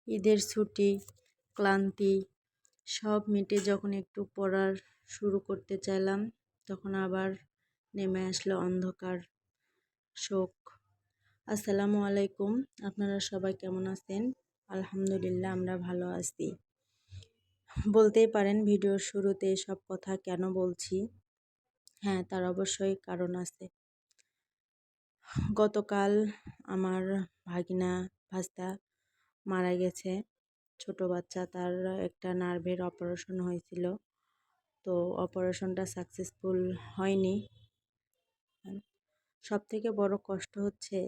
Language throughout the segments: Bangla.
ঈদের ছুটি, ক্লান্তি সব মিটে যখন একটু পড়ার শুরু করতে চাইলাম, তখন আবার নেমে আসলো অন্ধকার, শোক। আসসালামু আলাইকুম, আপনারা সবাই কেমন আছেন? আলহামদুলিল্লাহ, আমরা ভালো আছি। বলতেই পারেন ভিডিওর শুরুতে সব কথা কেন বলছি। হ্যাঁ, তার অবশ্যই কারণ আছে। গতকাল আমার ভাস্তা মারা গেছে। ছোট বাচ্চা, তার একটা নার্ভের অপারেশন হয়েছিল। তো অপারেশনটা সাকসেসফুল হয়নি। সব থেকে বড় কষ্ট হচ্ছে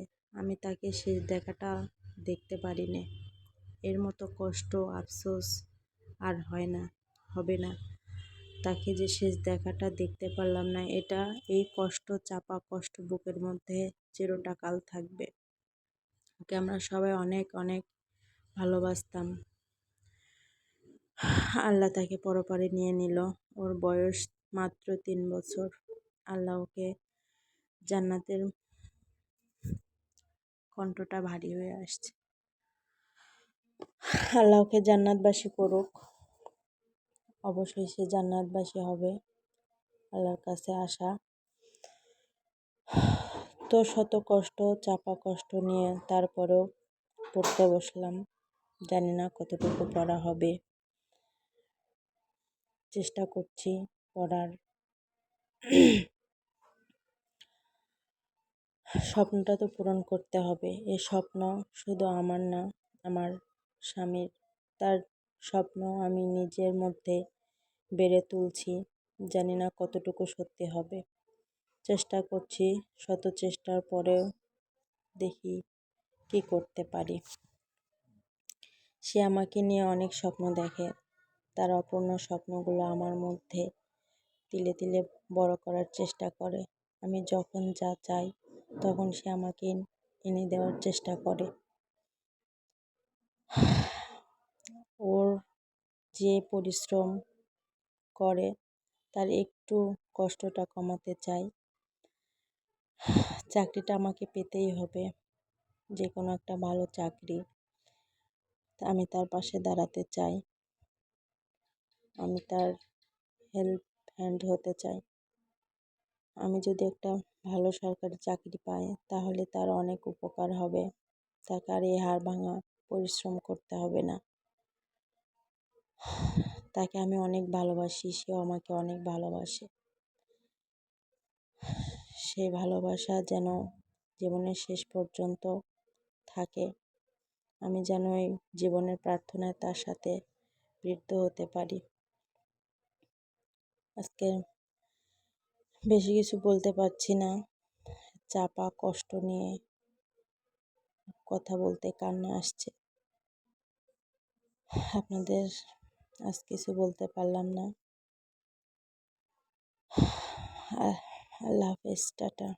আমি তাকে শেষ দেখাটা দেখতে পারিনি। এর মতো কষ্ট, আফসোস আর হবে না। তাকে যে শেষ দেখাটা দেখতে পারলাম না, এই কষ্ট, চাপা কষ্ট বুকের মধ্যে চিরকাল থাকবে। ওকে আমরা সবাই অনেক অনেক ভালোবাসতাম। আল্লাহ তাকে পরপারে নিয়ে নিল। ওর বয়স মাত্র 3 বছর। আল্লাহ ওকে জান্নাতের, কণ্ঠটা ভারী হয়ে আসছে, আল্লাহ ওকে জান্নাতবাসী করুক। অবশ্যই সে জান্নাতবাসী হবে, আল্লাহর কাছে আশা। তো শত কষ্ট, চাপা কষ্ট নিয়ে তারপরেও পড়তে বসলাম। জানি না কতটুকু পড়া হবে, চেষ্টা করছি পড়ার। স্বপ্নটা তো পূরণ করতে হবে। এ স্বপ্ন শুধু আমার না, আমার স্বামীর। তার স্বপ্ন আমি নিজের মধ্যে বেড়ে তুলছি। জানি না কতটুকু সত্যি হবে। চেষ্টা করছি, শত চেষ্টার পরেও দেখি কি করতে পারি। সে আমাকে নিয়ে অনেক স্বপ্ন দেখে। তার অপূর্ণ স্বপ্নগুলো আমার মধ্যে তিলে তিলে বড় করার চেষ্টা করে। আমি যখন যা চাই তখন সে আমাকে এনে দেওয়ার চেষ্টা করে। ওর যে পরিশ্রম করে, তার একটু কষ্টটা কমাতে চাই। চাকরিটা আমাকে পেতেই হবে, যে কোনো একটা ভালো চাকরি। আমি তার পাশে দাঁড়াতে চাই, আমি তার হেল্প হ্যান্ড হতে চাই। আমি যদি একটা ভালো সরকারি চাকরি পাই, তাহলে তার অনেক উপকার হবে। তাকে আর এই হাড় ভাঙা পরিশ্রম করতে হবে না। তাকে আমি অনেক ভালোবাসি, সেও আমাকে অনেক ভালোবাসে। সেই ভালোবাসা যেন জীবনের শেষ পর্যন্ত থাকে। আমি যেন এই জীবনের প্রার্থনায় তার সাথে বৃদ্ধ হতে পারি। আজকে বেশি কিছু বলতে পারছি না, চাপা কষ্ট নিয়ে কথা বলতে কান্না আসছে। আপনাদের আজ কিছু বলতে পারলাম না। আল্লাহ হাফেজ, টাটা।